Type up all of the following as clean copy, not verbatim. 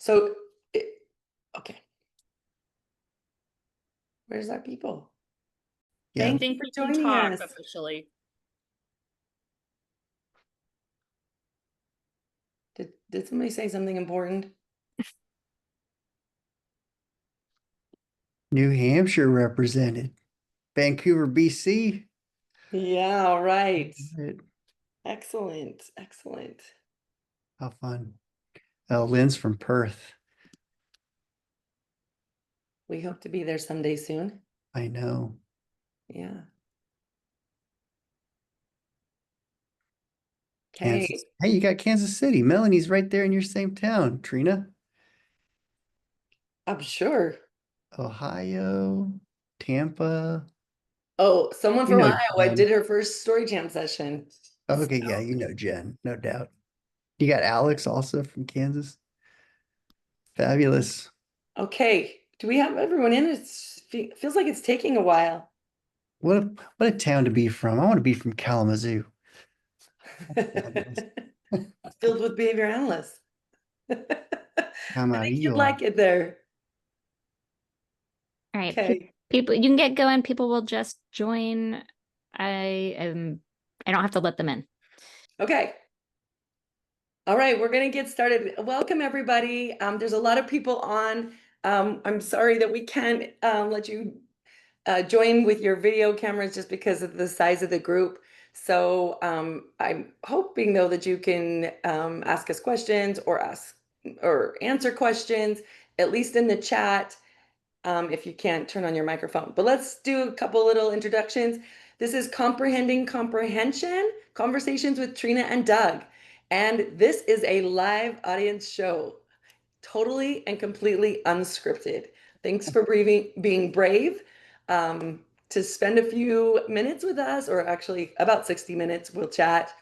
So, okay. Where's our people? Yeah. Thank I think you we for can joining talk us. officially. Did somebody say something important? New Hampshire represented. Vancouver, BC. Yeah, all right. Right. Excellent, excellent. How fun. Lynn's from Perth. We hope to be there someday soon. I know. Yeah. Okay. Kansas. Hey, you got Kansas City. Melanie's right there in your same town, Trina. I'm sure. Ohio, Tampa. Oh, someone You from know Iowa Jen. did her first story jam session. Okay, yeah, you know Jen, no doubt. You got Alex also from Kansas. Fabulous. Okay. Do we have everyone in? Feels like it's taking a while. What a town to be from. I want to be from Kalamazoo. Fabulous. Filled with behavior analysts. I think you'd Camarillo. like it there. All right, Okay. people, you can get going. People will just join. I don't have to let them in. Okay. All right, we're going to get started. Welcome, everybody. There's a lot of people on. I'm sorry that we can't let you join with your video cameras just because of the size of the group. So I'm hoping, though, that you can ask us questions or answer questions, at least in the chat, if you can't turn on your microphone. But let's do a couple little introductions. This is Comprehending Comprehension, Conversations with Trina and Doug. And this is a live audience show, totally and completely unscripted. Thanks for being brave to spend a few minutes with us, or actually about 60 minutes, we'll chat.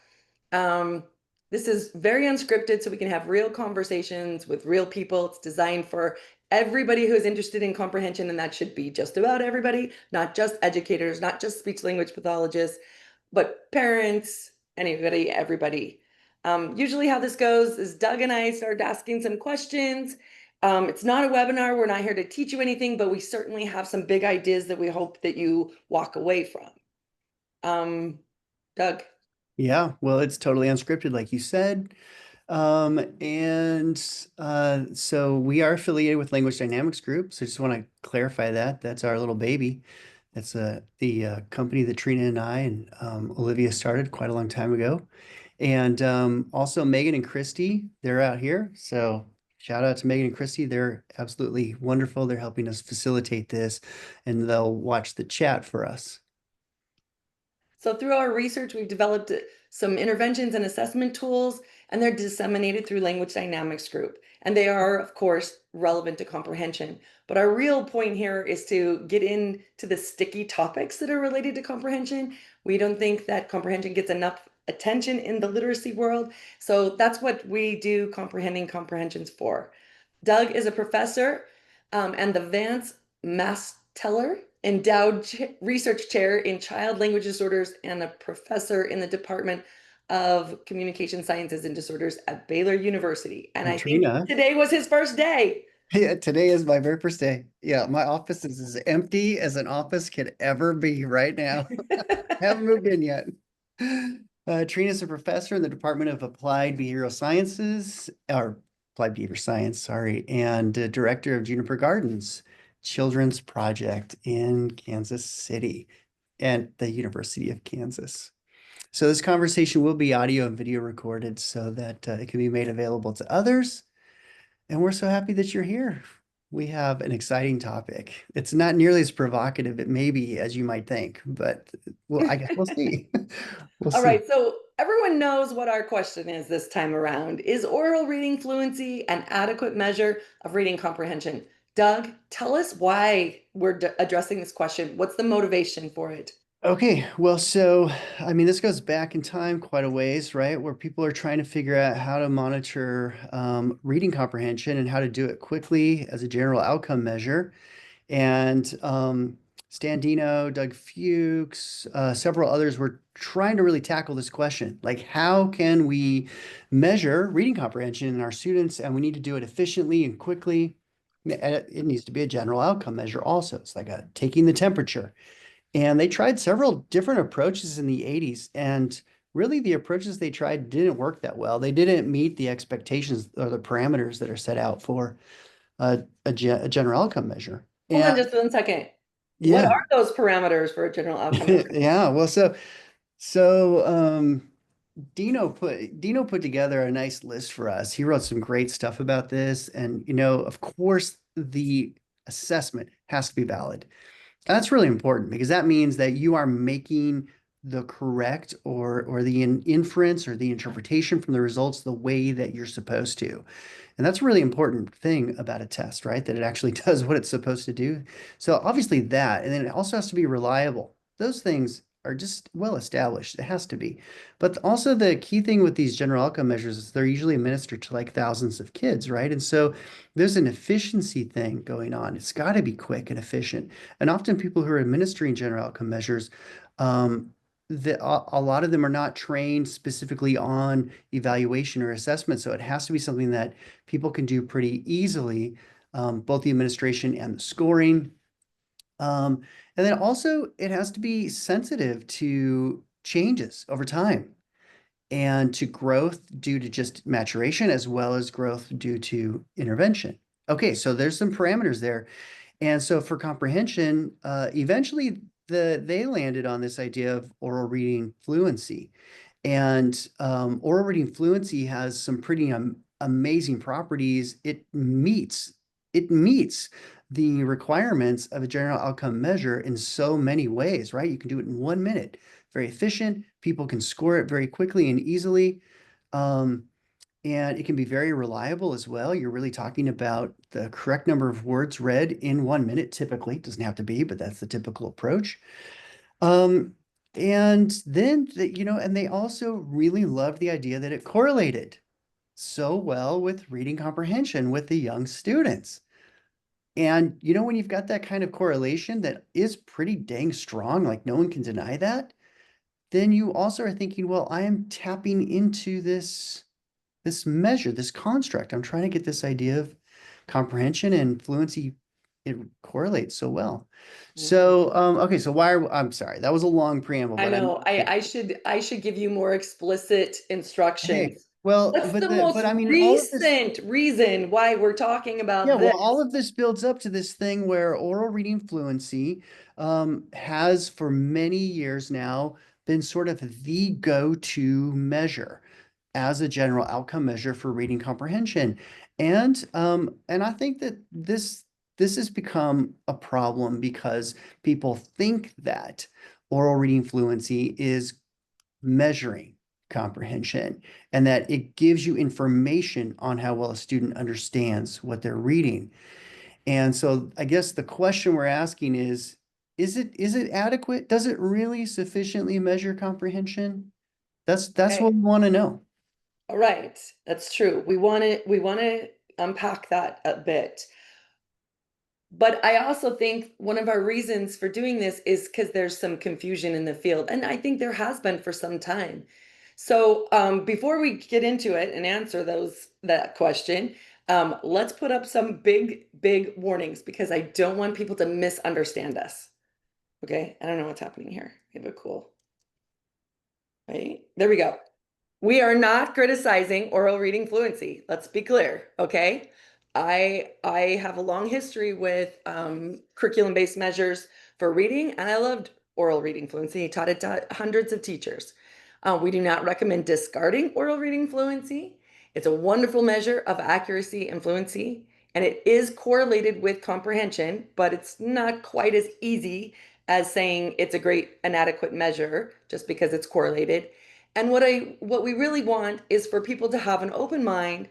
This is very unscripted, so we can have real conversations with real people. It's designed for everybody who is interested in comprehension, and that should be just about everybody, not just educators, not just speech language pathologists, but parents, anybody, everybody. Usually how this goes is Doug and I start asking some questions. It's not a webinar. We're not here to teach you anything, but we certainly have some big ideas that we hope that you walk away from. Doug. Yeah, well, it's totally unscripted, like you said. So we are affiliated with Language Dynamics Group. So just want to clarify that. That's our little baby. That's the company that Trina and I and Olivia started quite a long time ago. And also Megan and Christy, they're out here. So shout out to Megan and Christy. They're absolutely wonderful. They're helping us facilitate this, and they'll watch the chat for us. So through our research, we've developed some interventions and assessment tools, and they're disseminated through Language Dynamics Group. And they are, of course, relevant to comprehension. But our real point here is to get into the sticky topics that are related to comprehension. We don't think that comprehension gets enough attention in the literacy world. So that's what we do Comprehending Comprehensions for. Doug is a professor and the Vance Masteller Endowed Research Chair in Child Language Disorders and a professor in the Department of Communication Sciences and Disorders at Baylor University. And I Trina. think today was his first day. Yeah, today is my very first day. Yeah, my office is as empty as an office could ever be right now. Haven't moved in yet. Trina is a professor in the Department of Applied Behavioral Sciences, or Applied Behavior Science, sorry, and director of Juniper Gardens Children's Project in Kansas City and the University of Kansas. So this conversation will be audio and video recorded so that it can be made available to others. And we're so happy that you're here. We have an exciting topic. It's not nearly as provocative, it may be, as you might think, but well, I guess we'll see. We'll All see. right, so everyone knows what our question is this time around. Is oral reading fluency an adequate measure of reading comprehension? Doug, tell us why we're addressing this question. What's the motivation for it? Okay, well, so I mean, this goes back in time quite a ways, right? Where people are trying to figure out how to monitor reading comprehension and how to do it quickly as a general outcome measure. And Stan Dino, Doug Fuchs, several others were trying to really tackle this question. Like, how can we measure reading comprehension in our students? And we need to do it efficiently and quickly. It needs to be a general outcome measure also. It's like taking the temperature. And they tried several different approaches in the 80s. And really, the approaches they tried didn't work that well. They didn't meet the expectations or the parameters that are set out for a general outcome measure. Hold on And just 1 second. What yeah, are those parameters for a general outcome measure? yeah. Well, so Dino put together a nice list for us. He wrote some great stuff about this, and of course, the assessment has to be valid. That's really important because that means that you are making the correct or the inference or the interpretation from the results the way that you're supposed to. And that's a really important thing about a test, right? That it actually does what it's supposed to do. So obviously that, and then it also has to be reliable. Those things are just well established. It has to be. But also the key thing with these general outcome measures is they're usually administered to like thousands of kids, right? And so there's an efficiency thing going on. It's got to be quick and efficient. And often people who are administering general outcome measures, a lot of them are not trained specifically on evaluation or assessment. So it has to be something that people can do pretty easily, both the administration and the scoring. And then also it has to be sensitive to changes over time and to growth due to just maturation as well as growth due to intervention. Okay, so there's some parameters there. And so for comprehension, eventually they landed on this idea of oral reading fluency. And oral reading fluency has some pretty amazing properties. It meets the requirements of a general outcome measure in so many ways, right? You can do it in 1 minute, very efficient. People can score it very quickly and easily. Um, and it can be very reliable as well. You're really talking about the correct number of words read in 1 minute, typically. It doesn't have to be, but that's the typical approach. Um, and then, and they also really loved the idea that it correlated so well with reading comprehension with the young students. And, when you've got that kind of correlation that is pretty dang strong, like no one can deny that, then you also are thinking, well, I am tapping into this measure, this construct. I'm trying to get this idea of comprehension and fluency. It correlates so well. So, okay, so I'm sorry, that was a long preamble, I but know, I should give you more explicit hey, instructions. well, What's the most I mean, all of this, recent reason why we're talking yeah, about well, this? all of this builds up to this thing where oral reading fluency has for many years now been sort of the go-to measure as a general outcome measure for reading comprehension. And I think that this has become a problem because people think that oral reading fluency is measuring comprehension and that it gives you information on how well a student understands what they're reading. And so I guess the question we're asking is it adequate? Does it really sufficiently measure comprehension? That's what Okay, we want to know. all right, that's true. We want to unpack that a bit. But I also think one of our reasons for doing this is because there's some confusion in the field, and I think there has been for some time. So before we get into it and answer that question, let's put up some big warnings because I don't want people to misunderstand us. Okay, I don't know what's happening here. We have a cool, right? There we go. We are not criticizing oral reading fluency. Let's be clear, okay? I have a long history with curriculum-based measures for reading, and I loved oral reading fluency. I taught it to hundreds of teachers. We do not recommend discarding oral reading fluency. It's a wonderful measure of accuracy and fluency, and it is correlated with comprehension, but it's not quite as easy as saying it's a great and adequate measure just because it's correlated. And what we really want is for people to have an open mind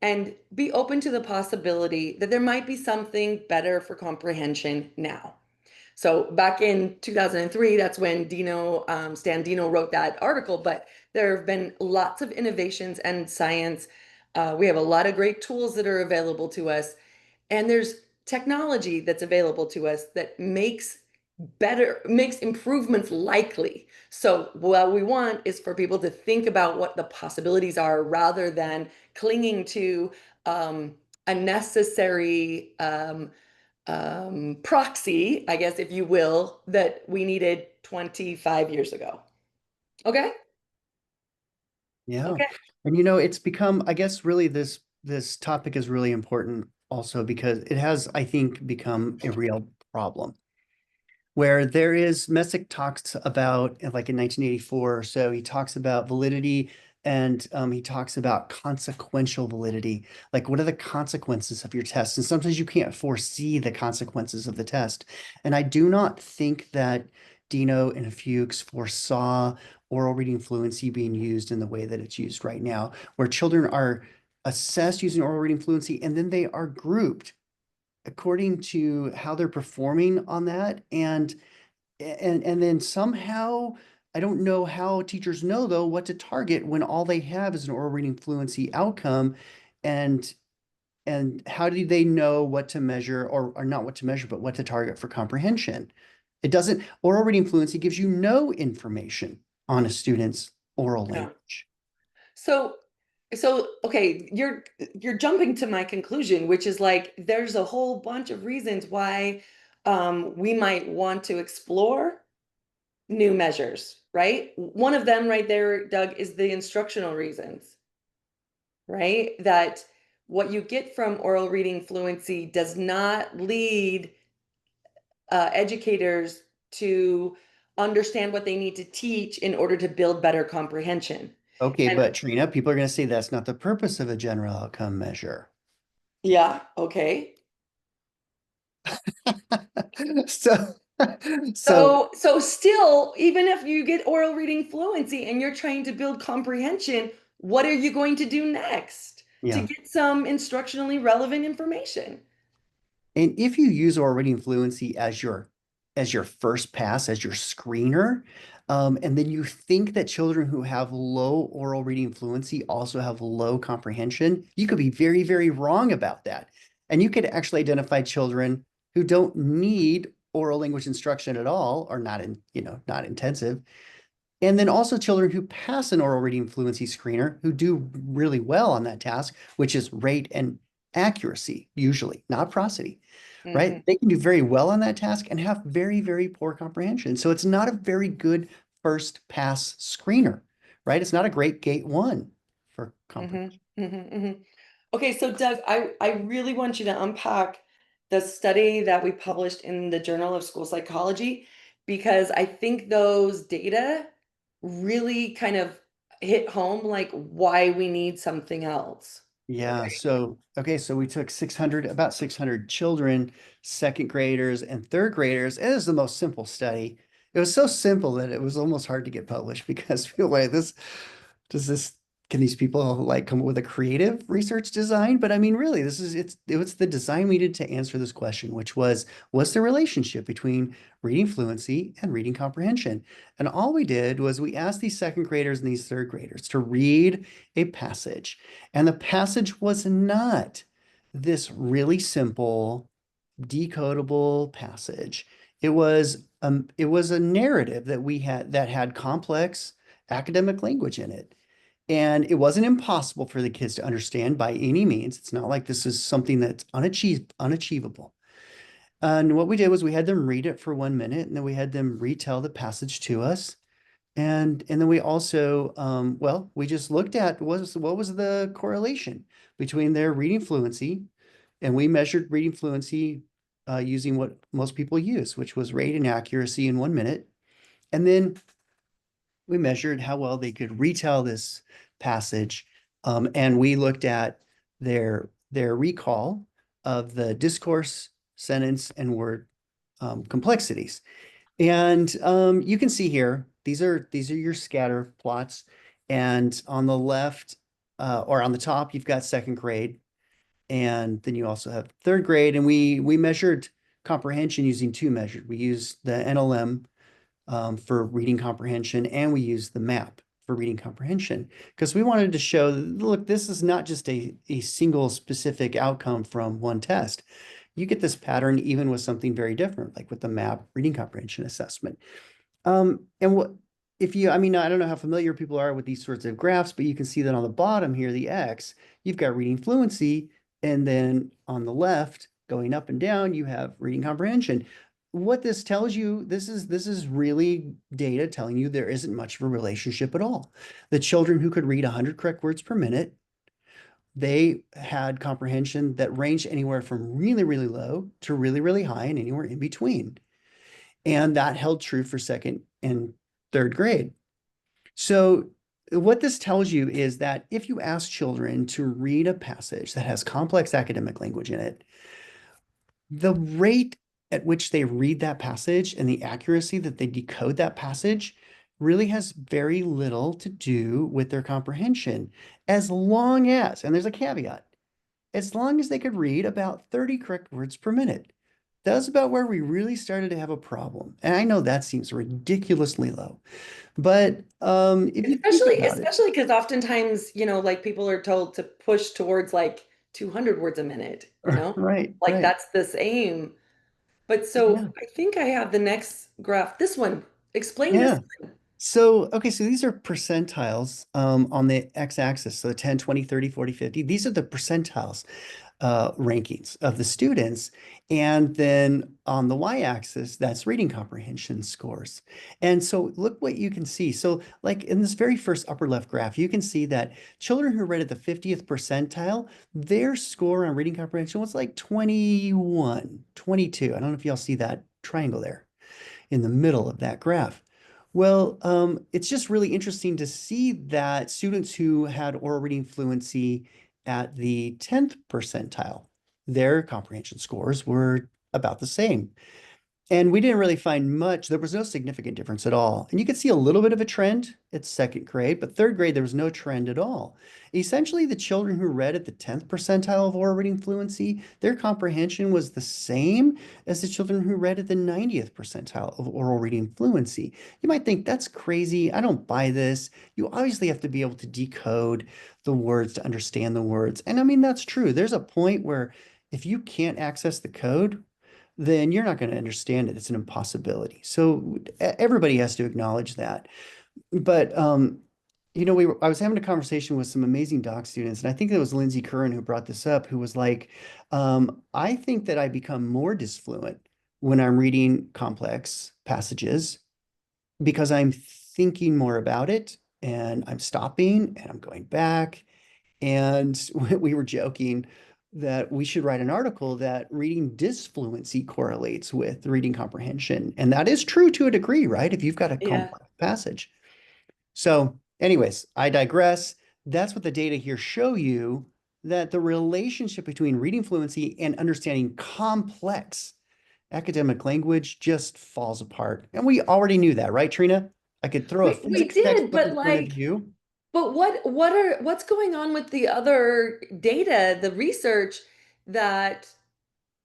and be open to the possibility that there might be something better for comprehension now. So back in 2003, that's when Stan Dino wrote that article, but there have been lots of innovations and science. We have a lot of great tools that are available to us, and there's technology that's available to us that makes makes improvements likely. So what we want is for people to think about what the possibilities are rather than clinging to a necessary proxy, I guess, if you will, that we needed 25 years ago. Okay? Yeah. Okay. And it's become, I guess, really this topic is really important also because it has, I think, become a real problem where there is Messick talks about like in 1984 or so, he talks about validity and he talks about consequential validity. Like, what are the consequences of your test? And sometimes you can't foresee the consequences of the test. And I do not think that Dino and Fuchs foresaw oral reading fluency being used in the way that it's used right now, where children are assessed using oral reading fluency and then they are grouped according to how they're performing on that. And then somehow, I don't know how teachers know though what to target when all they have is an oral reading fluency outcome. And how do they know what to measure or not what to measure, but what to target for comprehension? It doesn't, oral reading fluency gives you no information on a student's oral Yeah. language. So okay, you're jumping to my conclusion, which is like there's a whole bunch of reasons why we might want to explore new measures, right? One of them right there, Doug, is the instructional reasons, right? That what you get from oral reading fluency does not lead educators to understand what they need to teach in order to build better comprehension. Okay, And but Trina, people are going to say that's not the purpose of a general outcome measure. yeah, okay. So, so So still, even if you get oral reading fluency and you're trying to build comprehension, what are you going to do next to yeah. get some instructionally relevant information? And if you use oral reading fluency as your first pass, as your screener, and then you think that children who have low oral reading fluency also have low comprehension, you could be very, very wrong about that. And you could actually identify children who don't need oral language instruction at all, or not not intensive. And then also children who pass an oral reading fluency screener who do really well on that task, which is rate and accuracy, usually, not prosody, right? Mhm. They can do very well on that task and have very, very poor comprehension. So it's not a very good first pass screener, right? It's not a great gate one for comprehension. Okay, so Doug, I really want you to unpack the study that we published in the Journal of School Psychology because I think those data really kind of hit home like why we need something else. Yeah, Okay. so okay, so we took about 600 children, second graders and third graders. It is the most simple study. It was so simple that it was almost hard to get published because people were like does this can these people like come up with a creative research design? But I mean, really, it was the design we did to answer this question, which was what's the relationship between reading fluency and reading comprehension? And all we did was we asked these second graders and these third graders to read a passage. And the passage was not this really simple, decodable passage. It was a narrative that we had that had complex academic language in it. And it wasn't impossible for the kids to understand by any means. It's not like this is something that's unachievable. And what we did was we had them read it for 1 minute, and then we had them retell the passage to us. And then we also, well, we just looked at what was the correlation between their reading fluency, and we measured reading fluency using what most people use, which was rate and accuracy in 1 minute. And then we measured how well they could retell this passage, and we looked at their recall of the discourse, sentence, and word complexities. And you can see here, these are your scatter plots. And on the left, or on the top, you've got second grade. And then you also have third grade. And we measured comprehension using two measures. We used the NLM for reading comprehension, and we used the map for reading comprehension because we wanted to show, look, this is not just a single specific outcome from one test. You get this pattern even with something very different, like with the MAP reading comprehension assessment. And what if you, I mean, I don't know how familiar people are with these sorts of graphs, but you can see that on the bottom here, the X, you've got reading fluency, and then on the left, going up and down, you have reading comprehension. What this tells you, this is really data telling you there isn't much of a relationship at all. The children who could read 100 correct words per minute, they had comprehension that ranged anywhere from really, really low to really, really high and anywhere in between. And that held true for second and third grade. So what this tells you is that if you ask children to read a passage that has complex academic language in it, the rate at which they read that passage and the accuracy that they decode that passage really has very little to do with their comprehension, as long as, and there's a caveat, as long as they could read about 30 correct words per minute. That's about where we really started to have a problem. And I know that seems ridiculously low, but if you think Especially, about it, especially because oftentimes, like people are told to push towards like 200 words a minute, right, like right. that's this aim. But Yeah, so I think I have the next graph. This one, explain this yeah. So, okay, so these are percentiles on the x-axis. So 10, 20, 30, 40, 50. These are the percentiles rankings of the students. And then on the y-axis, that's reading comprehension scores. And so look what you can see. So like in this very first upper left graph, you can see that children who read at the 50th percentile, their score on reading comprehension was like 21, 22. I don't know if y'all see that triangle there in the middle of that graph. Well, it's just really interesting to see that students who had oral reading fluency at the 10th percentile, their comprehension scores were about the same. And we didn't really find much. There was no significant difference at all. And you could see a little bit of a trend at second grade, but third grade, there was no trend at all. Essentially, the children who read at the 10th percentile of oral reading fluency, their comprehension was the same as the children who read at the 90th percentile of oral reading fluency. You might think that's crazy. I don't buy this. You obviously have to be able to decode the words to understand the words. And I mean, that's true. There's a point where if you can't access the code, then you're not going to understand it. It's an impossibility. So everybody has to acknowledge that. But I was having a conversation with some amazing doc students, and I think it was Lindsay Curran who brought this up, who was like, I think that I become more disfluent when I'm reading complex passages because I'm thinking more about it and I'm stopping and I'm going back. And we were joking that we should write an article that reading disfluency correlates with reading comprehension. And that is true to a degree, right? If you've got a Yeah. complex passage. So anyways, I digress. That's what the data here show you, that the relationship between reading fluency and understanding complex academic language just falls apart. And we already knew that, right, Trina? I could throw a We physics did, textbook but in front of like, you. but what's going on with the other data, the research that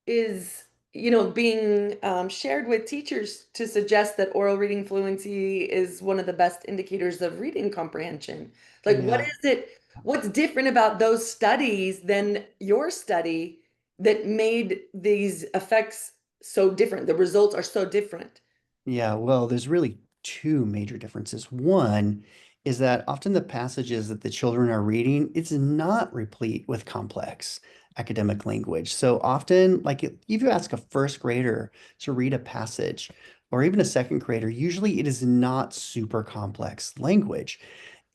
is, being shared with teachers to suggest that oral reading fluency is one of the best indicators of reading comprehension? Like, what Yeah. is it? What's different about those studies than your study that made these effects so different? The results are so different. Yeah, well, there's really two major differences. One is that often the passages that the children are reading, it's not replete with complex academic language. So often, like if you ask a first grader to read a passage, or even a second grader, usually it is not super complex language.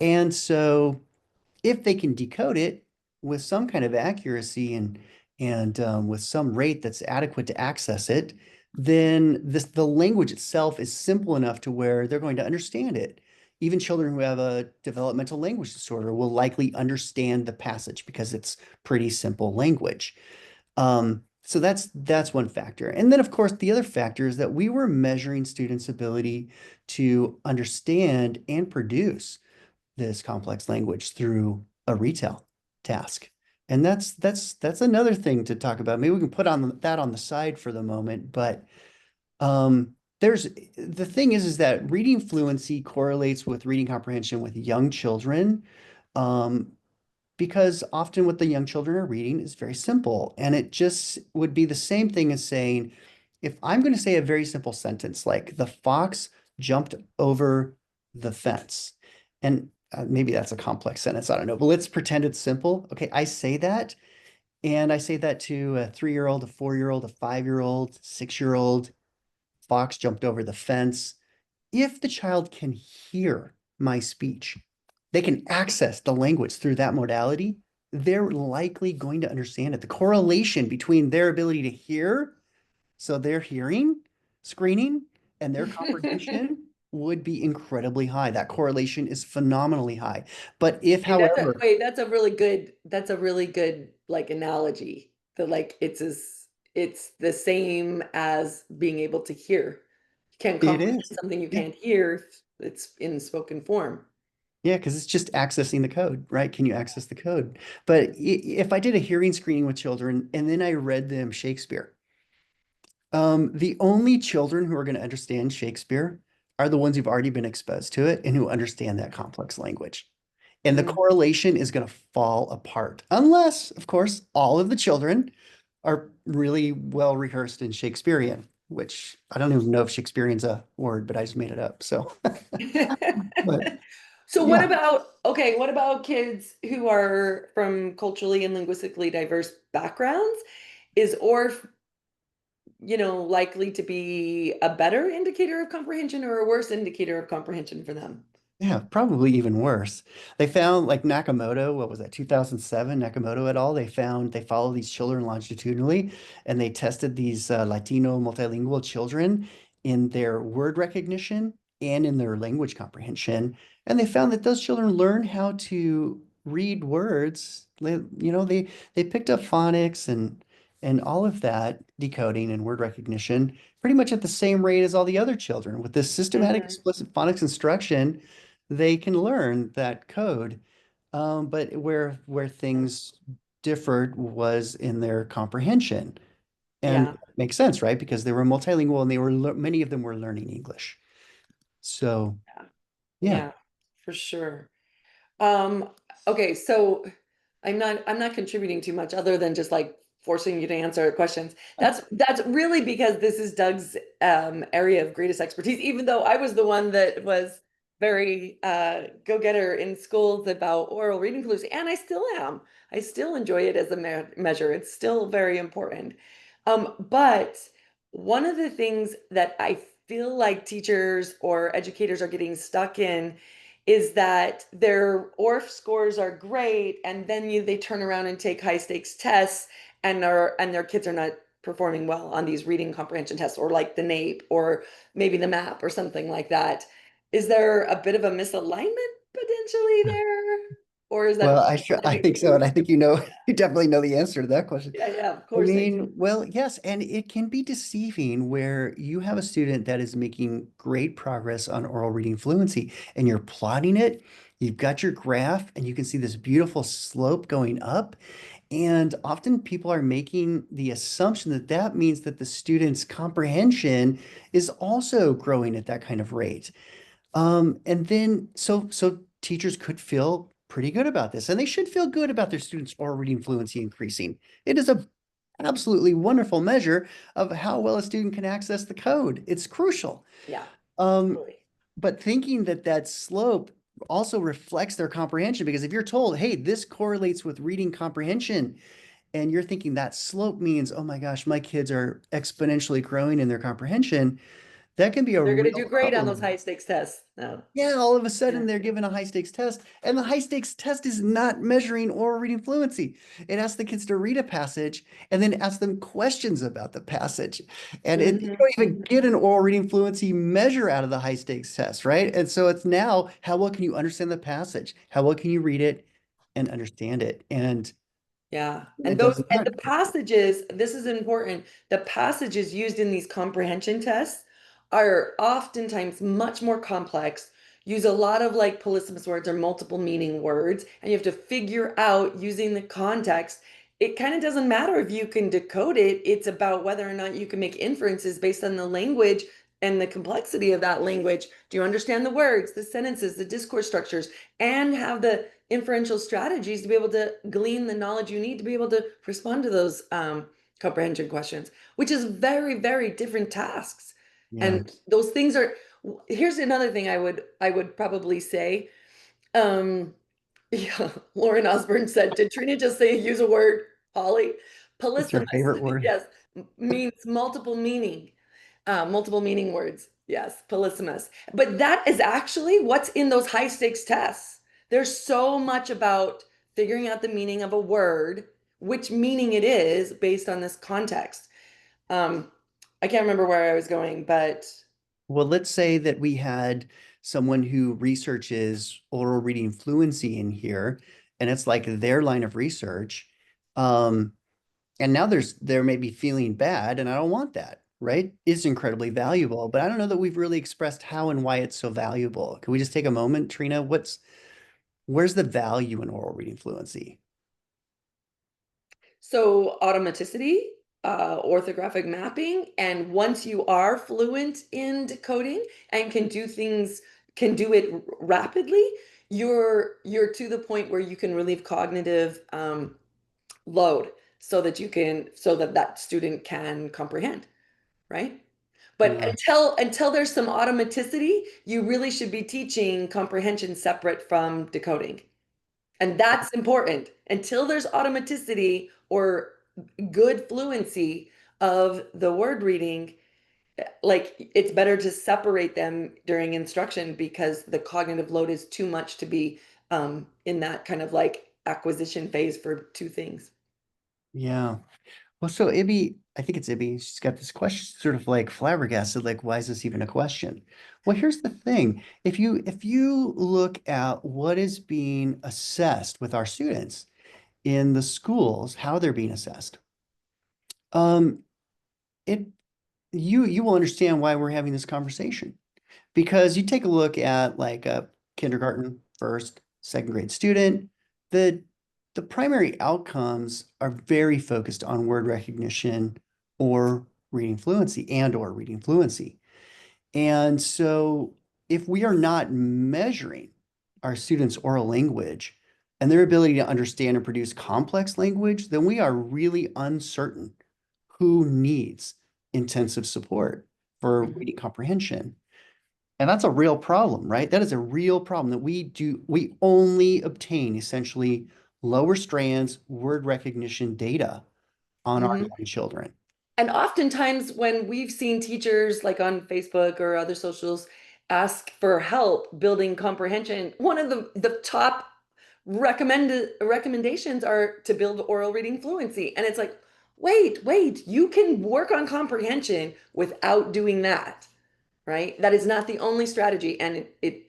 And so if they can decode it with some kind of accuracy and with some rate that's adequate to access it, then the language itself is simple enough to where they're going to understand it. Even children who have a developmental language disorder will likely understand the passage because it's pretty simple language. So that's one factor. And then of course the other factor is that we were measuring students' ability to understand and produce this complex language through a retail task. And that's another thing to talk about. Maybe we can put on that on the side for the moment, but there's the thing is that reading fluency correlates with reading comprehension with young children. Um, because often what the young children are reading is very simple. And it just would be the same thing as saying, if I'm going to say a very simple sentence like the fox jumped over the fence, and maybe that's a complex sentence, I don't know, but let's pretend it's simple. Okay, I say that, and I say that to a 3-year-old, a 4-year-old, a 5-year-old, 6-year-old. Fox jumped over the fence. If the child can hear my speech, they can access the language through that modality, they're likely going to understand it. The correlation between their ability to hear, so their hearing screening, and their comprehension would be incredibly high. That correlation is phenomenally high. But if, And however, wait, that's a really good like analogy. That like it's the same as being able to hear. You can't it comprehend is, something you yeah, can't hear. It's in spoken form. yeah, because it's just accessing the code, right? Can you access the code? But if I did a hearing screening with children and then I read them Shakespeare, the only children who are going to understand Shakespeare are the ones who've already been exposed to it and who understand that complex language. And the Mm. correlation is going to fall apart, unless, of course, all of the children are really well rehearsed in Shakespearean, which I don't even know if Shakespearean's a word, but I just made it up. So, but So yeah, what about kids who are from culturally and linguistically diverse backgrounds? Is ORF, likely to be a better indicator of comprehension or a worse indicator of comprehension for them? yeah, probably even worse. They found like Nakamoto, what was that, 2007, Nakamoto et al. They follow these children longitudinally and they tested these Latino multilingual children in their word recognition and in their language comprehension. And they found that those children learned how to read words. They picked up phonics and all of that decoding and word recognition pretty much at the same rate as all the other children. With this systematic Mhm. explicit phonics instruction, they can learn that code. But where things differed was in their comprehension. And Yeah, it makes sense, right? Because they were multilingual and many of them were learning English. So, yeah, yeah. yeah, for sure. Um, okay, so I'm not contributing too much other than just like forcing you to answer questions. That's really because this is Doug's area of greatest expertise, even though I was the one that was very go-getter in schools about oral reading fluency, and I still am. I still enjoy it as a measure. It's still very important. But one of the things that I feel like teachers or educators are getting stuck in is that their ORF scores are great, and then they turn around and take high stakes tests, and their kids are not performing well on these reading comprehension tests, or like the NAEP, or maybe the MAP, or something like that. Is there a bit of a misalignment potentially there, or is that Well, just a I big think so. And I think you definitely know the answer to that question. Yeah, yeah, of I course I do. mean, well, yes, and it can be deceiving where you have a student that is making great progress on oral reading fluency and you're plotting it. You've got your graph and you can see this beautiful slope going up. And often people are making the assumption that that means that the student's comprehension is also growing at that kind of rate. And then so teachers could feel pretty good about this, and they should feel good about their students' oral reading fluency increasing. It is a absolutely wonderful measure of how well a student can access the code. It's crucial. Yeah, Um, totally. but thinking that that slope also reflects their comprehension, because if you're told, hey, this correlates with reading comprehension, and you're thinking that slope means, oh my gosh, my kids are exponentially growing in their comprehension, that can be a They're going to real do great on those problem. high stakes tests. No. Yeah, all of a Yeah. sudden they're given a high stakes test, and the high stakes test is not measuring oral reading fluency. It asks the kids to read a passage and then ask them questions about the passage. And you Mhm, don't even mhm. get an oral reading fluency measure out of the high stakes test, right? And so it's now, how well can you understand the passage? How well can you read it and understand it? And Yeah. it does And not. the passages, this is important. The passages used in these comprehension tests are oftentimes much more complex, use a lot of like polysemous words or multiple meaning words, and you have to figure out using the context. It kind of doesn't matter if you can decode it, it's about whether or not you can make inferences based on the language and the complexity of that language. Do you understand the words, the sentences, the discourse structures, and have the inferential strategies to be able to glean the knowledge you need to be able to respond to those comprehension questions, which is very, very different tasks. Yeah, And those things are, here's another thing I would probably say. Yeah, Lauren Osborne said, did Trina just say use a word, Holly? it's her Polysemous, favorite word. yes, means multiple meaning words. Yes, polysemous. But that is actually what's in those high stakes tests. There's so much about figuring out the meaning of a word, which meaning it is based on this context. I can't remember where I was going, but Well, let's say that we had someone who researches oral reading fluency in here, and it's like their line of research. Um, and now they're maybe feeling bad, and I don't want that, right? It's incredibly valuable, but I don't know that we've really expressed how and why it's so valuable. Can we just take a moment, Trina? Where's the value in oral reading fluency? so automaticity, orthographic mapping, and once you are fluent in decoding and can do things, can do it rapidly, you're to the point where you can relieve cognitive load so that that student can comprehend, right? But Yeah. until there's some automaticity, you really should be teaching comprehension separate from decoding. And that's important. Until there's automaticity or good fluency of the word reading, like it's better to separate them during instruction because the cognitive load is too much to be in that kind of like acquisition phase for two things. Yeah. Well, so Ibby, I think it's Ibby. She's got this question, sort of like flabbergasted, like, why is this even a question? Well, here's the thing. If you look at what is being assessed with our students in the schools, how they're being assessed, um, it you will understand why we're having this conversation. Because you take a look at like a kindergarten, first, second grade student, the the primary outcomes are very focused on word recognition or reading fluency and or reading fluency. And so if we are not measuring our students' oral language and their ability to understand and produce complex language, then we are really uncertain who needs intensive support for reading comprehension. And that's a real problem, right? That is a real problem that we only obtain essentially lower strands word recognition data on our Mhm. young children. And oftentimes, when we've seen teachers like on Facebook or other socials ask for help building comprehension, one of the top recommendations are to build oral reading fluency. And it's like, wait, you can work on comprehension without doing that, right? That is not the only strategy, and it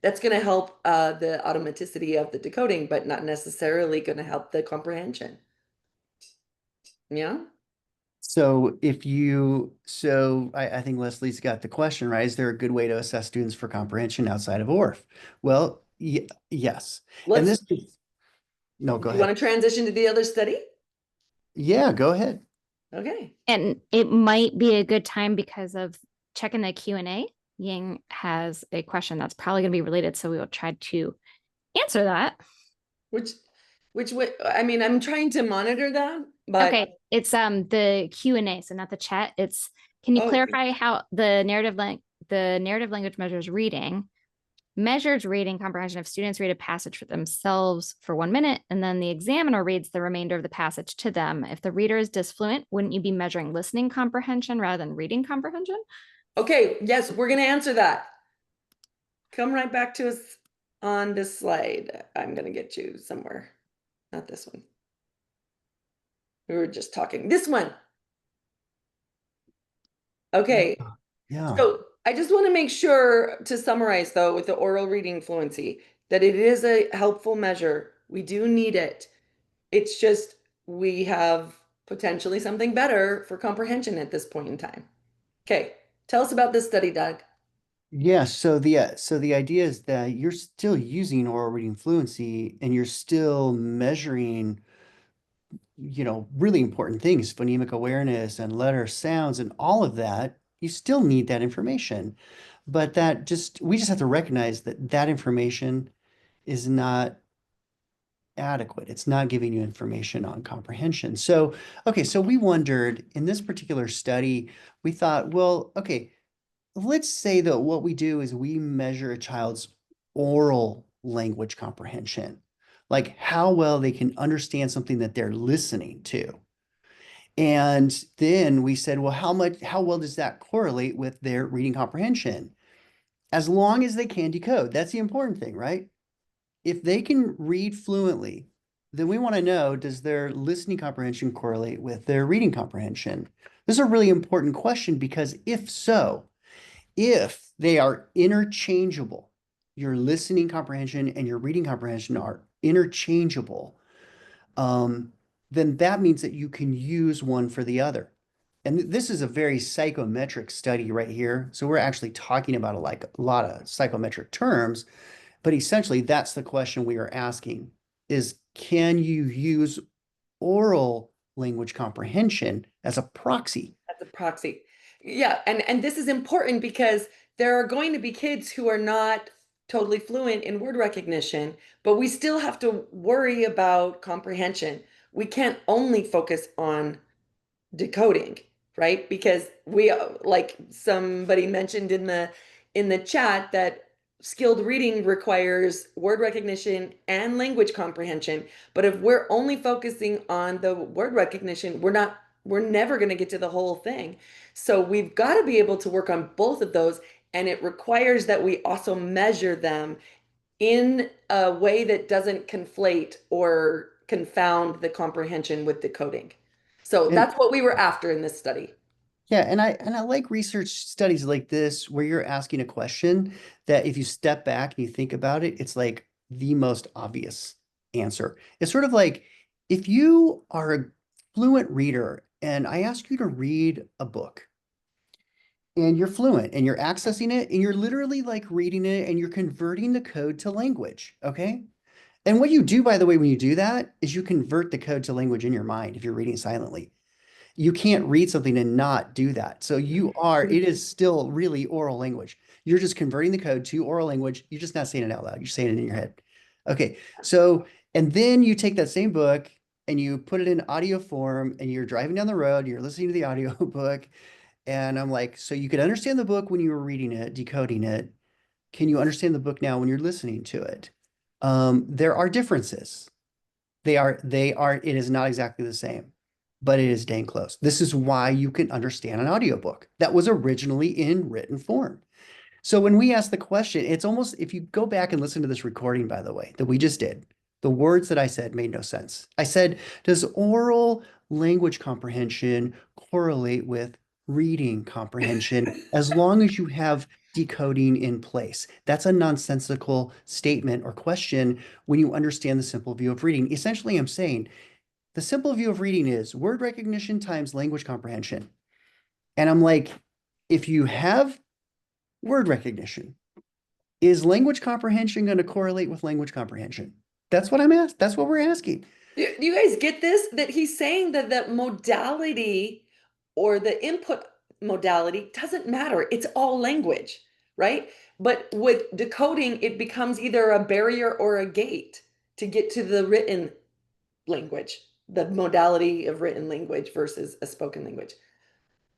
that's going to help the automaticity of the decoding, but not necessarily going to help the comprehension. Yeah. So I think Leslie's got the question, right? Is there a good way to assess students for comprehension outside of ORF? Well, yes. And Let's, this, no, go you ahead. want to transition to the other study? Yeah, go ahead. Okay. And it might be a good time because of checking the Q&A. Ying has a question that's probably going to be related, so we will try to answer that. Which, which way? I mean, I'm trying to monitor that, but Okay, it's the Q&A, so not the chat. It's can you oh, clarify how the narrative language measures reading comprehension if students read a passage for themselves for 1 minute and then the examiner reads the remainder of the passage to them. If the reader is disfluent, wouldn't you be measuring listening comprehension rather than reading comprehension? okay. Yes, we're going to answer that. Come right back to us on this slide. I'm going to get you somewhere. Not this one. We were just talking. This one. Okay. Yeah. So I just want to make sure to summarize though with the oral reading fluency that it is a helpful measure. We do need it. It's just we have potentially something better for comprehension at this point in time. Okay, tell us about this study, Doug. Yeah, so the idea is that you're still using oral reading fluency and you're still measuring, really important things, phonemic awareness and letter sounds and all of that You still need that information, but we just have to recognize that that information is not adequate. It's not giving you information on comprehension. So, okay, so we wondered in this particular study, we thought, well, okay, let's say that what we do is we measure a child's oral language comprehension, like how well they can understand something that they're listening to. And then we said, well, how well does that correlate with their reading comprehension? As long as they can decode, that's the important thing, right? If they can read fluently, then we want to know, does their listening comprehension correlate with their reading comprehension? This is a really important question because if so, if they are interchangeable, your listening comprehension and your reading comprehension are interchangeable, then that means that you can use one for the other. And this is a very psychometric study right here. So we're actually talking about a lot of psychometric terms, but essentially that's the question we are asking is, can you use oral language comprehension as a proxy? As a proxy. Yeah, and this is important because there are going to be kids who are not totally fluent in word recognition, but we still have to worry about comprehension. We can't only focus on decoding, right? Because we like somebody mentioned in the chat that skilled reading requires word recognition and language comprehension. But if we're only focusing on the word recognition, we're never going to get to the whole thing. So we've got to be able to work on both of those, and it requires that we also measure them in a way that doesn't conflate or confound the comprehension with decoding. So And that's what we were after in this study. yeah, and I like research studies like this where you're asking a question that if you step back and you think about it, it's like the most obvious answer. It's sort of like if you are a fluent reader and I ask you to read a book and you're fluent and you're accessing it and you're literally like reading it and you're converting the code to language, okay? And what you do, by the way, when you do that is you convert the code to language in your mind if you're reading silently. You can't read something and not do that. So it is still really oral language. You're just converting the code to oral language. You're just not saying it out loud. You're saying it in your head. Okay. So, and then you take that same book and you put it in audio form and you're driving down the road, you're listening to the audio book. And I'm like, so you could understand the book when you were reading it, decoding it. Can you understand the book now when you're listening to it? There are differences. It is not exactly the same, but it is dang close. This is why you can understand an audiobook that was originally in written form. So when we ask the question, it's almost, if you go back and listen to this recording, by the way, that we just did, the words that I said made no sense. I said, does oral language comprehension correlate with reading comprehension as long as you have decoding in place? That's a nonsensical statement or question when you understand the simple view of reading. Essentially, I'm saying the simple view of reading is word recognition times language comprehension. And I'm like, if you have word recognition, is language comprehension going to correlate with language comprehension? That's what I'm asked. That's what we're asking. Do you guys get this? That he's saying that the modality or the input modality doesn't matter. It's all language, right? But with decoding, it becomes either a barrier or a gate to get to the written language, the modality of written language versus a spoken language.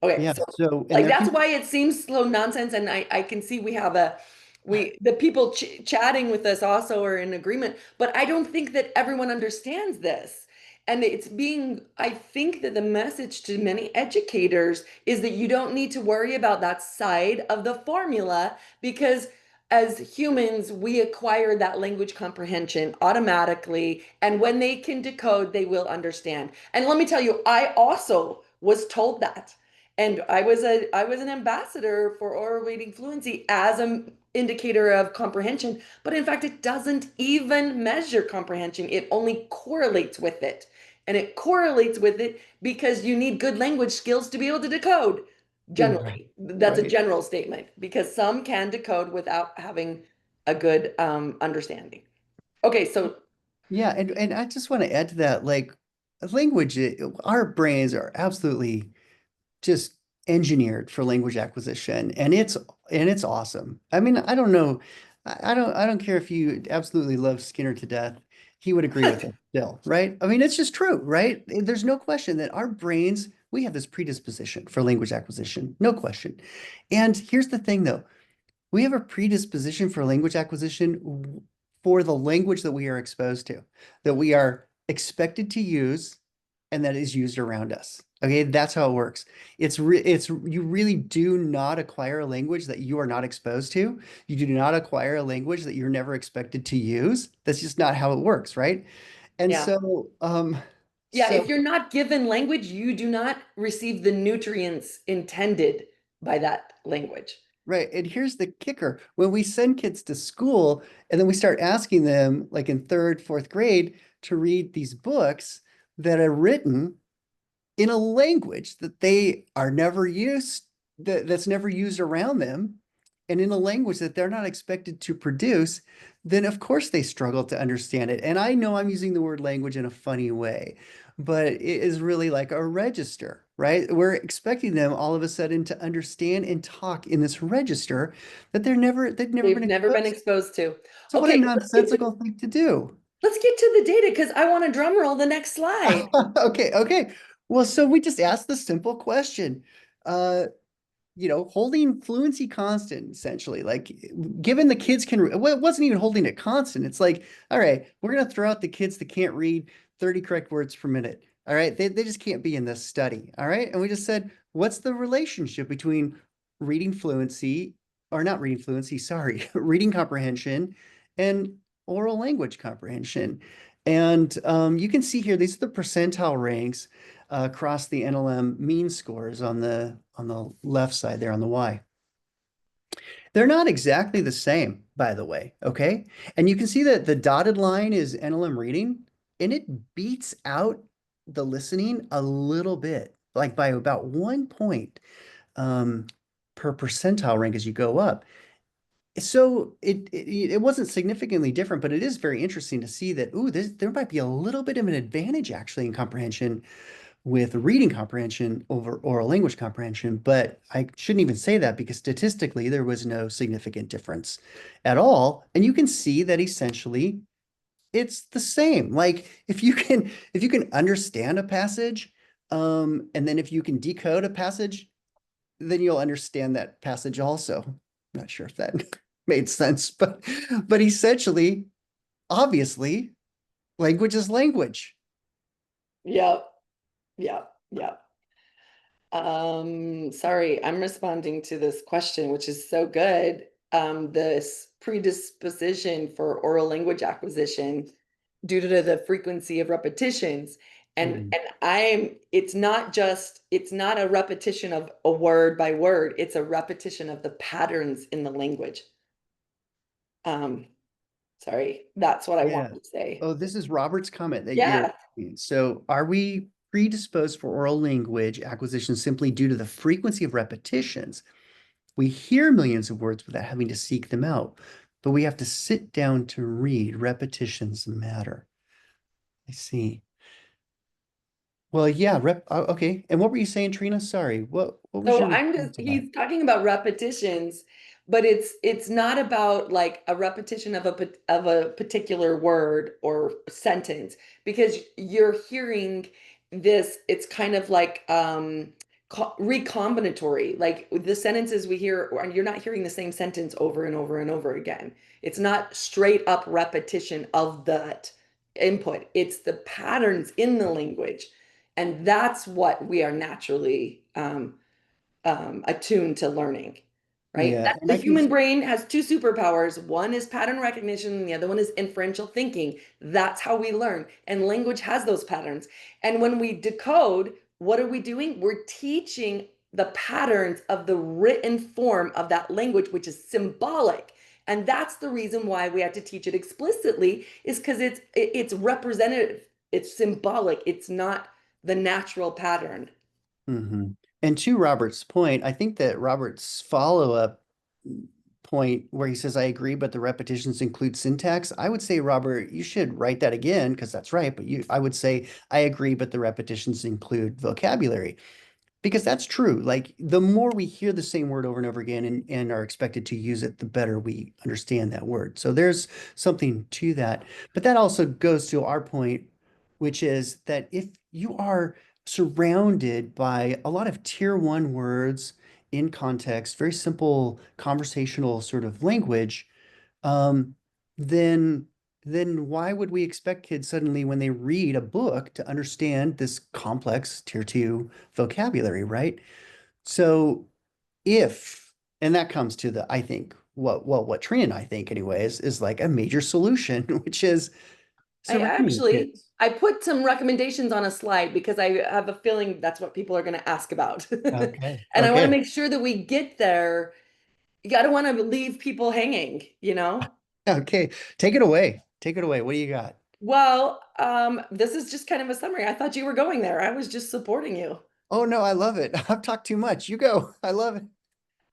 Okay, Yeah. so So, and like there that's can, why it seems slow nonsense, and I can see the people chatting with us also are in agreement, but I don't think that everyone understands this. And I think that the message to many educators is that you don't need to worry about that side of the formula because as humans, we acquire that language comprehension automatically. And when they can decode, they will understand. And let me tell you, I also was told that. And I was an ambassador for oral reading fluency as an indicator of comprehension, but in fact, it doesn't even measure comprehension. It only correlates with it. And it correlates with it because you need good language skills to be able to decode. right, Generally, that's a right. general statement because some can decode without having a good understanding. So Yeah. And I just want to add to that, like language, our brains are absolutely just engineered for language acquisition, and it's awesome. I mean, I don't know. I don't care if you absolutely love Skinner to death. He would agree with it still, right? I mean, it's just true, right? There's no question that our brains, we have this predisposition for language acquisition, no question. And here's the thing though, we have a predisposition for language acquisition for the language that we are exposed to, that we are expected to use, and that is used around us. Okay, that's how it works. It's you really do not acquire a language that you are not exposed to. You do not acquire a language that you're never expected to use. That's just not how it works, right? And Yeah. so, Yeah, so if you're not given language, you do not receive the nutrients intended by that language. right. And here's the kicker. When we send kids to school and then we start asking them, like in third, fourth grade, to read these books that are written in a language that they are never used, that's never used around them, and in a language that they're not expected to produce, then of course they struggle to understand it. And I know I'm using the word language in a funny way, but it is really like a register, right? We're expecting them all of a sudden to understand and talk in this register that they've never They've been never been exposed to. exposed to. So what a Okay, nonsensical thing to do. let's get to the data because I want to drum roll the next slide. Okay, okay. Well, so we just asked the simple question. Uh, holding fluency constant, essentially, like given the kids can, well, it wasn't even holding it constant. It's like, all right, we're going to throw out the kids that can't read 30 correct words per minute. All right. They just can't be in this study. All right. And we just said, what's the relationship between reading fluency or not reading fluency, sorry, reading comprehension and oral language comprehension? And you can see here, these are the percentile ranks across the NLM mean scores on the left side there on the Y. They're not exactly the same, by the way, okay? And you can see that the dotted line is NLM reading, and it beats out the listening a little bit, like by about 1 point per percentile rank as you go up. So it wasn't significantly different, but it is very interesting to see that, ooh, there might be a little bit of an advantage actually in comprehension with reading comprehension over oral language comprehension, but I shouldn't even say that because statistically there was no significant difference at all. And you can see that essentially it's the same. Like if you can understand a passage, and then if you can decode a passage, then you'll understand that passage also. I'm not sure if that made sense, but essentially, obviously, language is language. Yep, yep, yep. Sorry, I'm responding to this question, which is so good. This predisposition for oral language acquisition due to the frequency of repetitions. Mhm. And it's not a repetition of a word by word, it's a repetition of the patterns in the language. Um, sorry, that's what I Yeah. wanted to say. Oh, this is Robert's comment that you're, Yeah. so are we predisposed for oral language acquisition simply due to the frequency of repetitions? We hear millions of words without having to seek them out, but we have to sit down to read. Repetitions matter. I see. Well, yeah, okay. And what were you saying, Trina? Sorry. What was So your I'm response just, to that? he's talking about repetitions, but it's not about like a repetition of a particular word or sentence because you're hearing this, it's kind of like recombinatory, like the sentences we hear, and you're not hearing the same sentence over and over and over again. It's not straight up repetition of that input. It's the patterns in the language. And that's what we are naturally attuned to learning, right? Yeah, That and the I can, human brain has two superpowers. One is pattern recognition, and the other one is inferential thinking. That's how we learn. And language has those patterns. And when we decode, what are we doing? We're teaching the patterns of the written form of that language, which is symbolic. And that's the reason why we have to teach it explicitly, is because it's representative, it's symbolic, it's not the natural pattern. mhm. And to Robert's point, I think that Robert's follow-up point where he says, I agree, but the repetitions include syntax. I would say, Robert, you should write that again because that's right. But I would say, I agree, but the repetitions include vocabulary. Because that's true. Like the more we hear the same word over and over again and are expected to use it, the better we understand that word. So there's something to that. But that also goes to our point, which is that if you are surrounded by a lot of tier one words in context, very simple conversational sort of language, um, then why would we expect kids suddenly when they read a book to understand this complex tier two vocabulary, right? So if, and that comes to the, I think, what Trina and I think anyways, is like a major solution, which is surrounding kids. I put some recommendations on a slide because I have a feeling that's what people are going to ask about. Okay. And I want to Okay. make sure that we get there. You got to want to leave people hanging, you know? Okay. Take it away. Take it away. What do you got? Well, this is just kind of a summary. I thought you were going there. I was just supporting you. Oh no, I love it. I've talked too much. You go. I love it.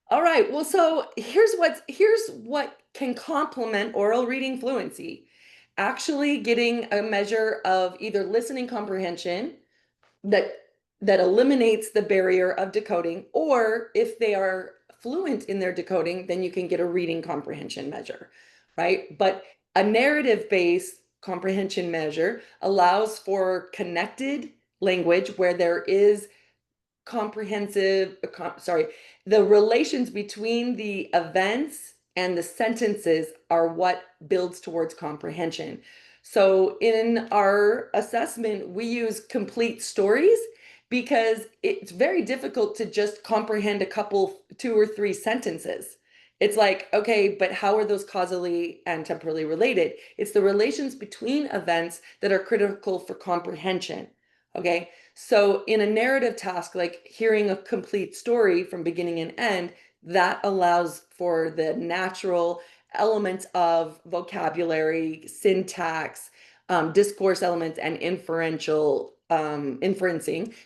All right. Well, so here's what can complement oral reading fluency. Actually getting a measure of either listening comprehension that eliminates the barrier of decoding, or if they are fluent in their decoding, then you can get a reading comprehension measure, right? But a narrative-based comprehension measure allows for connected language where there is the relations between the events and the sentences are what builds towards comprehension. So in our assessment, we use complete stories because it's very difficult to just comprehend a couple, two or three sentences. It's like, okay, but how are those causally and temporally related? It's the relations between events that are critical for comprehension. Okay. So in a narrative task, like hearing a complete story from beginning and end, that allows for the natural elements of vocabulary, syntax, discourse elements, and inferencing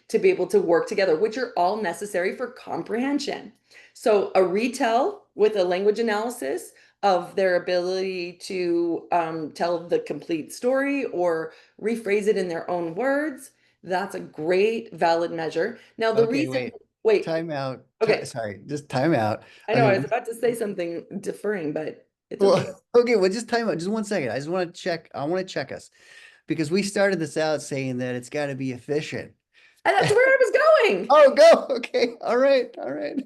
to be able to work together, which are all necessary for comprehension. So a retell with a language analysis of their ability to tell the complete story or rephrase it in their own words, that's a great valid measure. Now, the Okay, reason, wait. wait, Time out. okay, Sorry, just time out. I know I was Okay. about to say something differing, but it's Well, okay. okay, well, just time out. Just 1 second. I just want to check. I want to check us because we started this out saying that it's got to be efficient. And that's where I was going. Oh, go. Okay. All right. All right.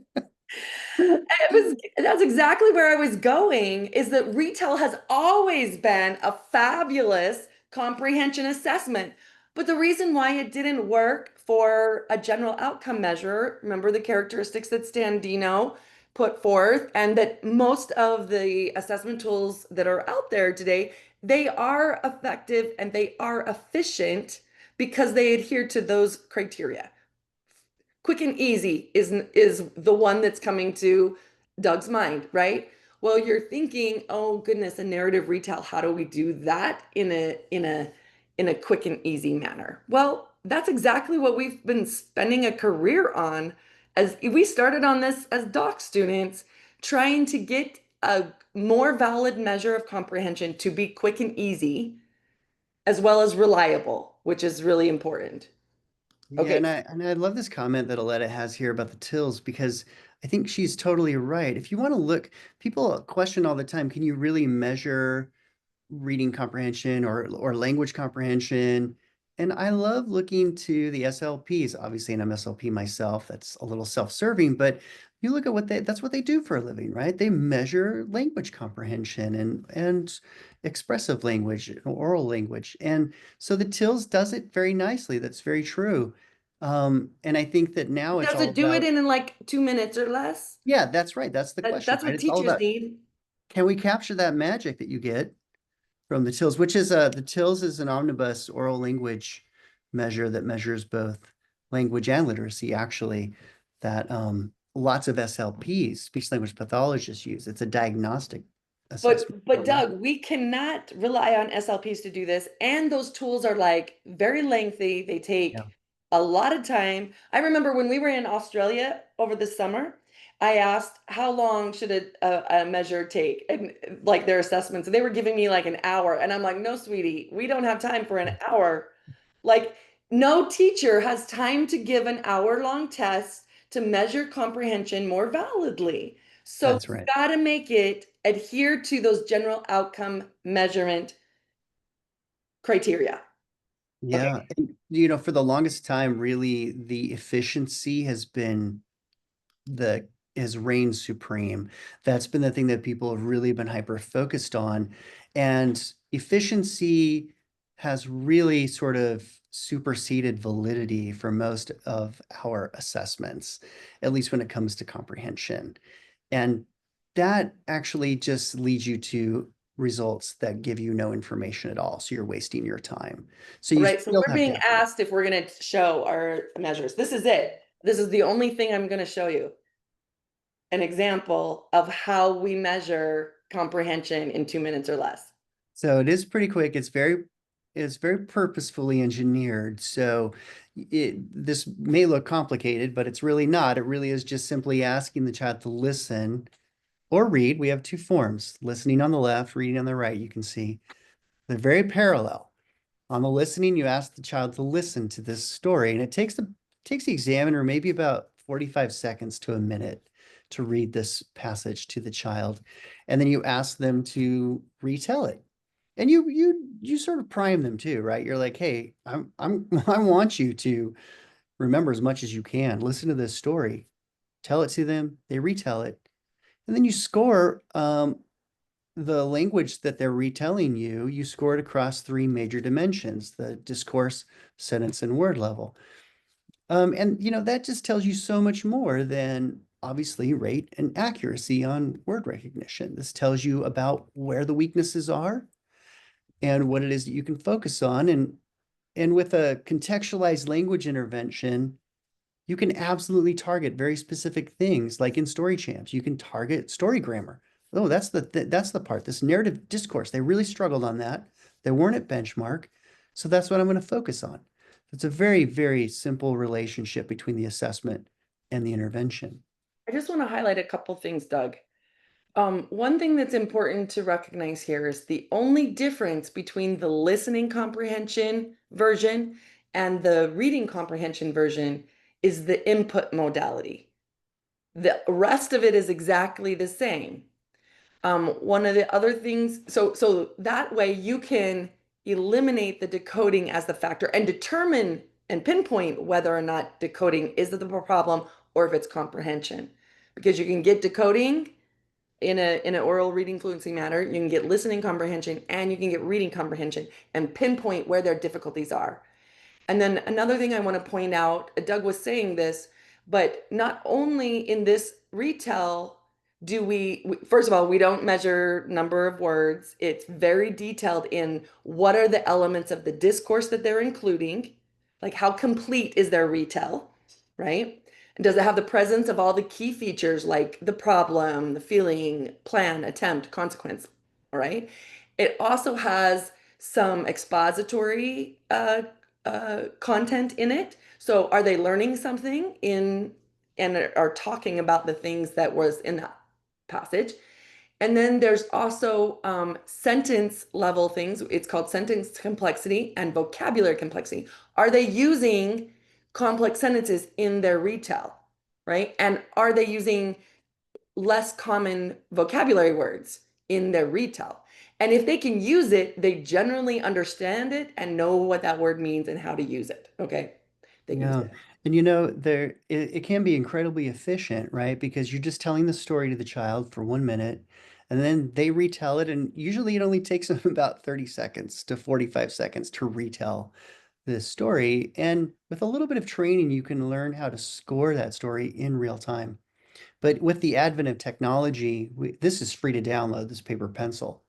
That's exactly where I was going, is that retail has always been a fabulous comprehension assessment. But the reason why it didn't work for a general outcome measure, remember the characteristics that Standino put forth, and that most of the assessment tools that are out there today, they are effective and they are efficient because they adhere to those criteria. Quick and easy is the one that's coming to Doug's mind, right? Well, you're thinking, oh goodness, a narrative retell. How do we do that in a quick and easy manner? Well, that's exactly what we've been spending a career on. As we started on this as doc students, trying to get a more valid measure of comprehension to be quick and easy, as well as reliable, which is really important. Yeah, Okay, and I love this comment that Aletta has here about the tills because I think she's totally right. If you want to look, people question all the time, can you really measure reading comprehension or language comprehension? And I love looking to the SLPs. Obviously, and I'm SLP myself. That's a little self-serving, but you look at that's what they do for a living, right? They measure language comprehension and expressive language, oral language. And so the TILS does it very nicely. That's very true. And I think that now it's does all it do it about, in like 2 minutes or less? yeah, that's right. That's the question, That's right? what It's all teachers about, need. can we capture that magic that you get from the TILS, which is the TILS is an omnibus oral language measure that measures both language and literacy, actually, that lots of SLPs, speech language pathologists use. It's a diagnostic assessment But tool, right? Doug, we cannot rely on SLPs to do this. And those tools are like very lengthy. They Yeah. take a lot of time. I remember when we were in Australia over the summer, I asked how long should a measure take and like their assessments. They were giving me like an hour. And I'm like, no, sweetie, we don't have time for an hour. Like No teacher has time to give an hour-long test to measure comprehension more validly. So That's you've right. got to make it adhere to those general outcome measurement criteria. Yeah. And, you know, for the longest time, really, the efficiency the has reigned supreme. That's been the thing that people have really been hyper focused on. And efficiency has really sort of superseded validity for most of our assessments, at least when it comes to comprehension. And that actually just leads you to results that give you no information at all. So you're wasting your time. So you Right. So still we're have to being have it. asked if we're going to show our measures. This is it. This is the only thing I'm going to show you. An example of how we measure comprehension in 2 minutes or less. So it is pretty quick. It's very purposefully engineered. So this may look complicated, but it's really not. It really is just simply asking the child to listen or read. We have two forms, listening on the left, reading on the right. You can see they're very parallel. On the listening, you ask the child to listen to this story, and it takes the examiner maybe about 45 seconds to a minute to read this passage to the child. And then you ask them to retell it. And you sort of prime them too, right? You're like, hey, I want you to remember as much as you can. Listen to this story, tell it to them, they retell it, and then you score the language that they're retelling you. You score it across three major dimensions: the discourse, sentence, and word level. And you know that just tells you so much more than obviously rate and accuracy on word recognition. This tells you about where the weaknesses are and what it is that you can focus on. And with a contextualized language intervention, you can absolutely target very specific things, like in story champs. You can target story grammar. Oh, that's the part, this narrative discourse. They really struggled on that. They weren't at benchmark. So that's what I'm going to focus on. It's a very, very simple relationship between the assessment and the intervention. I just want to highlight a couple things, Doug. One thing that's important to recognize here is the only difference between the listening comprehension version and the reading comprehension version is the input modality. The rest of it is exactly the same. One of the other things, so that way you can eliminate the decoding as the factor and determine and pinpoint whether or not decoding is the problem or if it's comprehension. Because you can get decoding in an oral reading fluency matter, you can get listening comprehension and you can get reading comprehension and pinpoint where their difficulties are. And then another thing I want to point out, Doug was saying this, but not only in this retell do first of all, we don't measure number of words. It's very detailed in what are the elements of the discourse that they're including, like how complete is their retell, right? And does it have the presence of all the key features like the problem, the feeling, plan, attempt, consequence, all right? It also has some expository content in it. So are they learning something in and are talking about the things that was in that passage? And then there's also sentence level things. It's called sentence complexity and vocabulary complexity. Are they using complex sentences in their retell, right? And are they using less common vocabulary words in their retell? And if they can use it, they generally understand it and know what that word means and how to use it. Okay. They can use Yeah. it. And you know, it can be incredibly efficient, right? Because you're just telling the story to the child for 1 minute and then they retell it. And usually it only takes them about 30 seconds to 45 seconds to retell this story. And with a little bit of training, you can learn how to score that story in real time. But with the advent of technology, this is free to download, this paper pencil.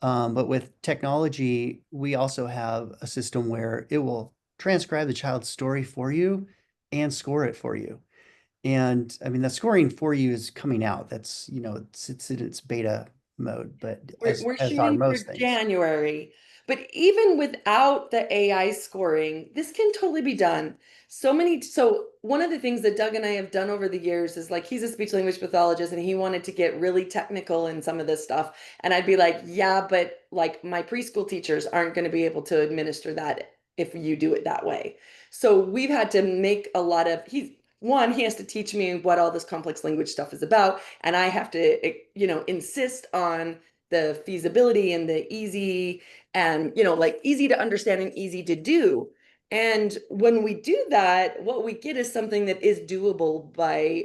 But with technology, we also have a system where it will transcribe the child's story for you and score it for you. And I mean, the scoring for you is coming out. That's, you know, it's in its beta mode, but We're as are shooting for most things. January, but even without the AI scoring, this can totally be done. So one of the things that Doug and I have done over the years is like he's a speech language pathologist and he wanted to get really technical in some of this stuff. And I'd be like, yeah, but like my preschool teachers aren't going to be able to administer that if you do it that way. So we've had to make a lot of, he has to teach me what all this complex language stuff is about. And I have to, insist on the feasibility and the easy and, like easy to understand and easy to do. And when we do that, what we get is something that is doable by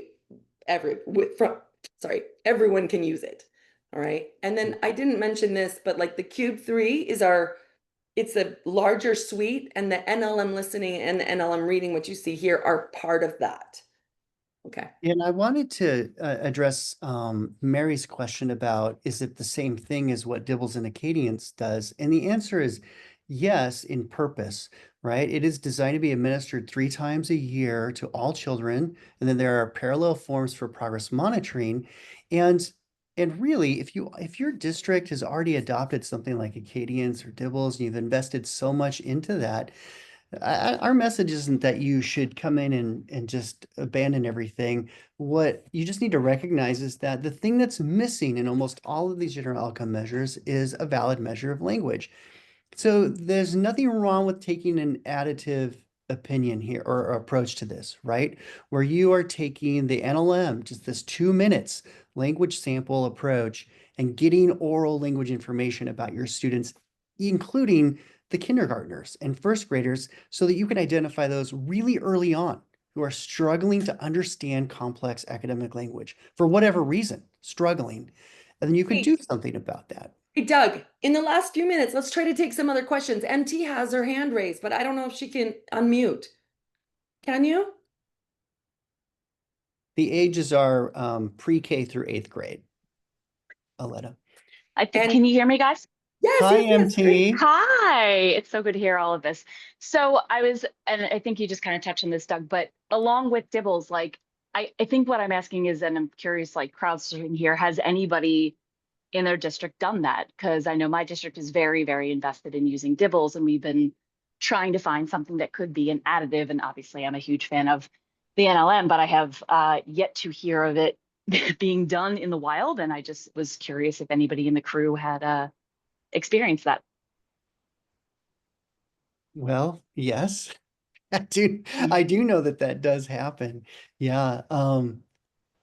everyone can use it. All right. And then I didn't mention this, but like the Cube 3 is it's a larger suite, and the NLM listening and the NLM reading, what you see here, are part of that. Okay. And I wanted to address Mary's question about, is it the same thing as what Dibbles and Acadience does? And the answer is yes, in purpose, right? It is designed to be administered 3 times a year to all children. And then there are parallel forms for progress monitoring. And really, if your district has already adopted something like Acadience or Dibbles, and you've invested so much into that, our message isn't that you should come in and just abandon everything. What you just need to recognize is that the thing that's missing in almost all of these general outcome measures is a valid measure of language. So there's nothing wrong with taking an additive opinion here or approach to this, right? Where you are taking the NLM, just this 2 minutes language sample approach, and getting oral language information about your students, including the kindergartners and first graders, so that you can identify those really early on who are struggling to understand complex academic language for whatever reason, struggling. And then you can do something about that. Hey, Doug, in the last few minutes, let's try to take some other questions. MT has her hand raised, but I don't know if she can unmute. Can you? The ages are pre-K through 8th grade. Aletta. Can you hear me, guys? Yes, Hi, yes, yes, great. MT. Hi, it's so good to hear all of this. So and I think you just kind of touched on this, Doug, but along with Dibbles, like, I think what I'm asking is, and I'm curious, like crowdsourcing here, has anybody in their district done that? Because I know my district is very, very invested in using Dibbles, and we've been trying to find something that could be an additive. And obviously I'm a huge fan of the NLM, but I have yet to hear of it being done in the wild. And I just was curious if anybody in the crew had experienced that. Well, yes, I do know that does happen. Yeah. And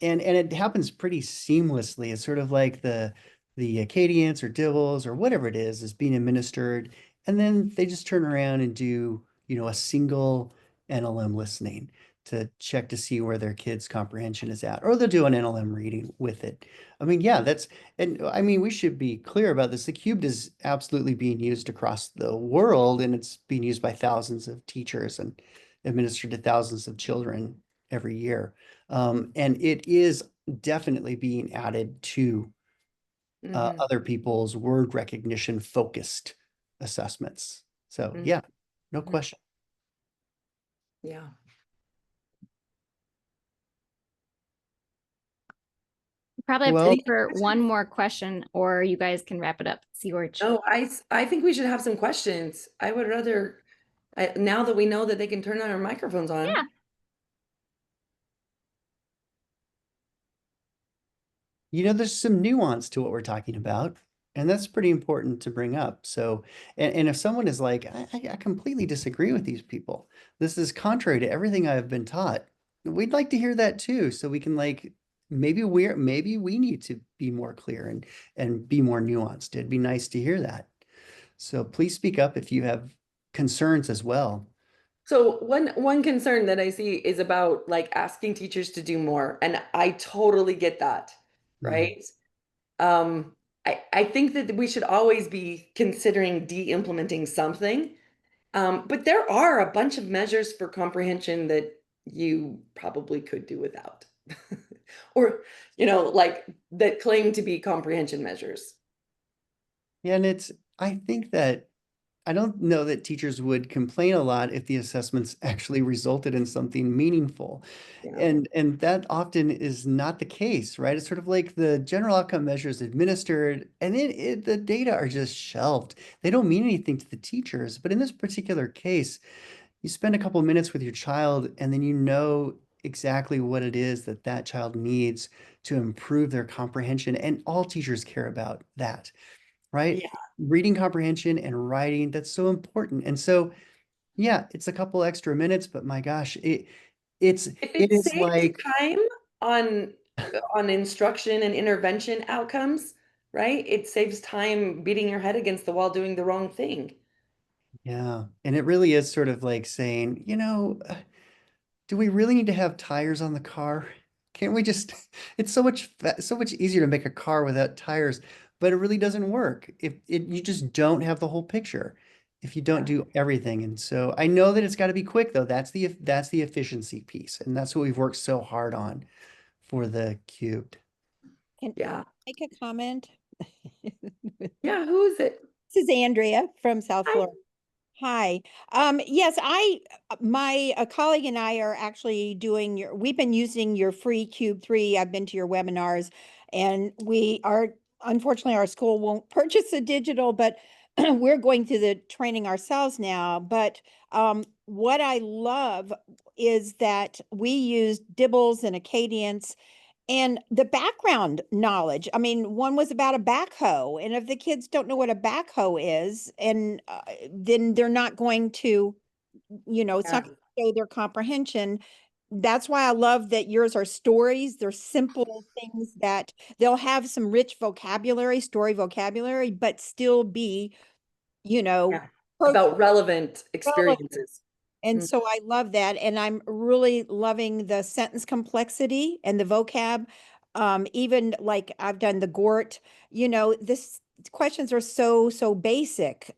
it happens pretty seamlessly. It's sort of like the Acadians or Dibbles or whatever it is being administered, and then they just turn around and do, a single NLM listening to check to see where their kids' comprehension is at, or they'll do an NLM reading with it. I mean, yeah, we should be clear about this. The Cubed is absolutely being used across the world, and it's being used by thousands of teachers and administered to thousands of children every year. And it is definitely being added to other people's word recognition focused assessments. So yeah, no question. Yeah. Probably have Well- time for one more question, or you guys can wrap it up. See where No, I think we should have some questions. I would rather, now that we know that they can turn on our microphones on. Yeah. There's some nuance to what we're talking about, and that's pretty important to bring up. So, and if someone is like, I completely disagree with these people, this is contrary to everything I've been taught, we'd like to hear that too. So we can maybe we need to be more clear and be more nuanced. It'd be nice to hear that. So please speak up if you have concerns as well. So one concern that I see is about like asking teachers to do more, and I totally get that, right? I think that we should always be considering de-implementing something, but there are a bunch of measures for comprehension that you probably could do without, or like that claim to be comprehension measures. Yeah, and I think that I don't know that teachers would complain a lot if the assessments actually resulted in something meaningful. Yeah. And that often is not the case, right? It's sort of like the general outcome measures administered, and then the data are just shelved. They don't mean anything to the teachers. But in this particular case, you spend a couple of minutes with your child, and then you know exactly what it is that child needs to improve their comprehension. And all teachers care about that, right? Yeah. Reading comprehension and writing, that's so important. And so Yeah, it's a couple extra minutes, but my gosh, it If it it is saves like, time on instruction and intervention outcomes, right? It saves time beating your head against the wall doing the wrong thing. yeah, and it really is sort of like saying, do we really need to have tires on the car? Can't we just, it's so much easier to make a car without tires, but it really doesn't work if you just don't have the whole picture, if you don't do everything. And so I know that it's got to be quick though. That's the efficiency piece. And that's what we've worked so hard on for the cubed. Can Yeah. I make a comment? Yeah, who is it? This is Andrea from South Hi. Florida. Hi. Yes, my colleague and I are actually we've been using your free Cube 3. I've been to your webinars and unfortunately, our school won't purchase a digital, but we're going through the training ourselves now. But what I love is that we use Dibbles and Acadience and the background knowledge. I mean, one was about a backhoe, and if the kids don't know what a backhoe is, and then they're not going to, it's not Yeah. going to show their comprehension. That's why I love that yours are stories. They're simple things that they'll have some rich vocabulary, story vocabulary, but still be, you know, Yeah. pro- About relevant relevant. experiences. And Mm. so I love that. And I'm really loving the sentence complexity and the vocab. Even like I've done the GORT, this questions are so basic.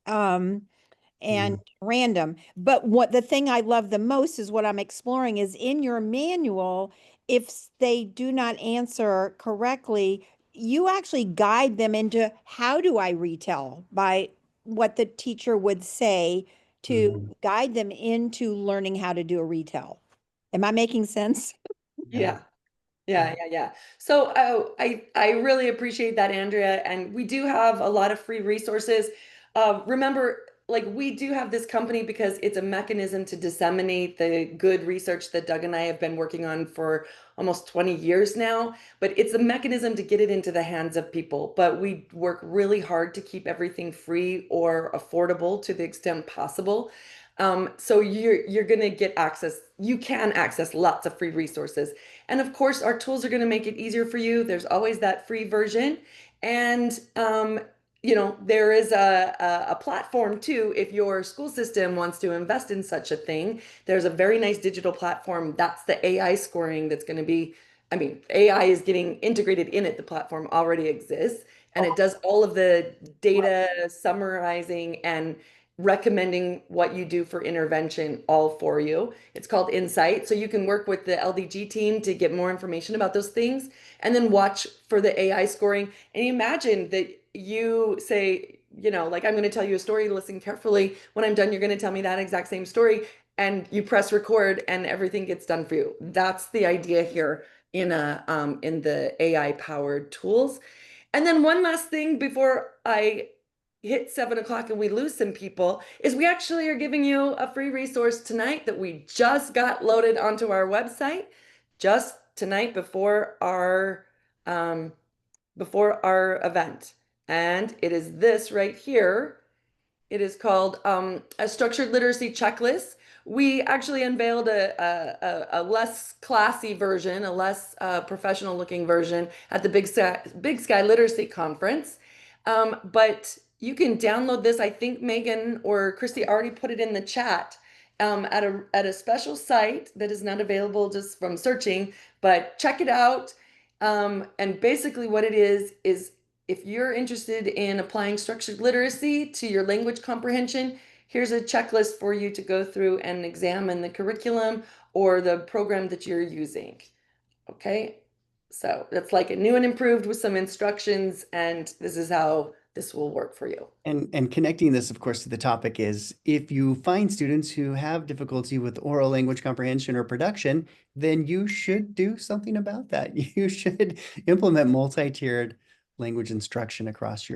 And random. But what the thing I love the most is what I'm exploring is in your manual, if they do not answer correctly, you actually guide them into how do I retell by what the teacher would say to Mhm. guide them into learning how to do a retell. Am I making sense? Yeah. Yeah. So I really appreciate that, Andrea. And we do have a lot of free resources. Remember, like we do have this company because it's a mechanism to disseminate the good research that Doug and I have been working on for almost 20 years now. But it's a mechanism to get it into the hands of people. But we work really hard to keep everything free or affordable to the extent possible. So you're gonna get access. You can access lots of free resources. And of course, our tools are going to make it easier for you. There's always that free version. And, there is a platform too. If your school system wants to invest in such a thing, there's a very nice digital platform. That's the AI scoring that's going to be, I mean, AI is getting integrated in it. The platform already exists and it does all of the data summarizing and recommending what you do for intervention all for you. It's called Insight. So you can work with the LDG team to get more information about those things and then watch for the AI scoring. And imagine that you say, like I'm going to tell you a story, listen carefully. When I'm done, you're going to tell me that exact same story. And you press record and everything gets done for you. That's the idea here in the AI powered tools. And then one last thing before I hit 7 o'clock and we lose some people is we actually are giving you a free resource tonight that we just got loaded onto our website just tonight before our event. And it is this right here. It is called a structured literacy checklist. We actually unveiled a less classy version, a less professional looking version at the Big Sky Literacy Conference. But you can download this. I think Megan or Christy already put it in the chat at a special site that is not available just from searching, but check it out. And basically what it is if you're interested in applying structured literacy to your language comprehension, here's a checklist for you to go through and examine the curriculum or the program that you're using. Okay, so that's like a new and improved with some instructions, and this is how this will work for you. And connecting this, of course, to the topic is if you find students who have difficulty with oral language comprehension or production, then you should do something about that. You should implement multi-tiered language instruction across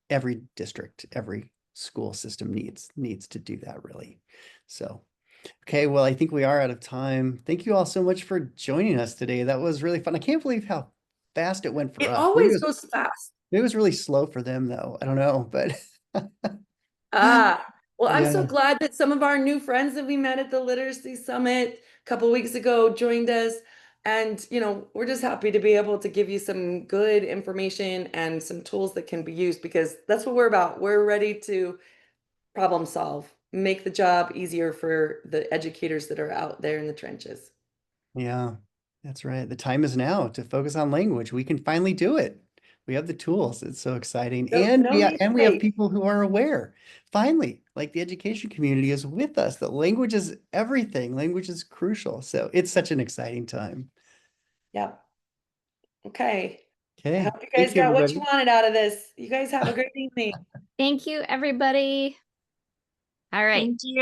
every district, every school system needs to do that really. So, okay, well, I think we are out of time. Thank you all so much for joining us today. That was really fun. I can't believe how fast it went for It us. always goes fast. It was really slow for them though. I don't know, but Ah, Well, I'm so Yeah. glad that some of our new friends that we met at the Literacy Summit a couple weeks ago joined us. And, we're just happy to be able to give you some good information and some tools that can be used because that's what we're about. We're ready to problem solve, make the job easier for the educators that are out there in the trenches. Yeah, that's right. The time is now to focus on language. We can finally do it. We have the tools. It's so exciting. No, And no we need to we have wait. people who are aware. Finally, like the education community is with us, that language is everything. Language is crucial. So it's such an exciting time. Yeah. Okay. I Okay. hope you guys Thank you, got what you everybody. wanted out of this. You guys have a great evening. Thank you, everybody. All right. Thank you.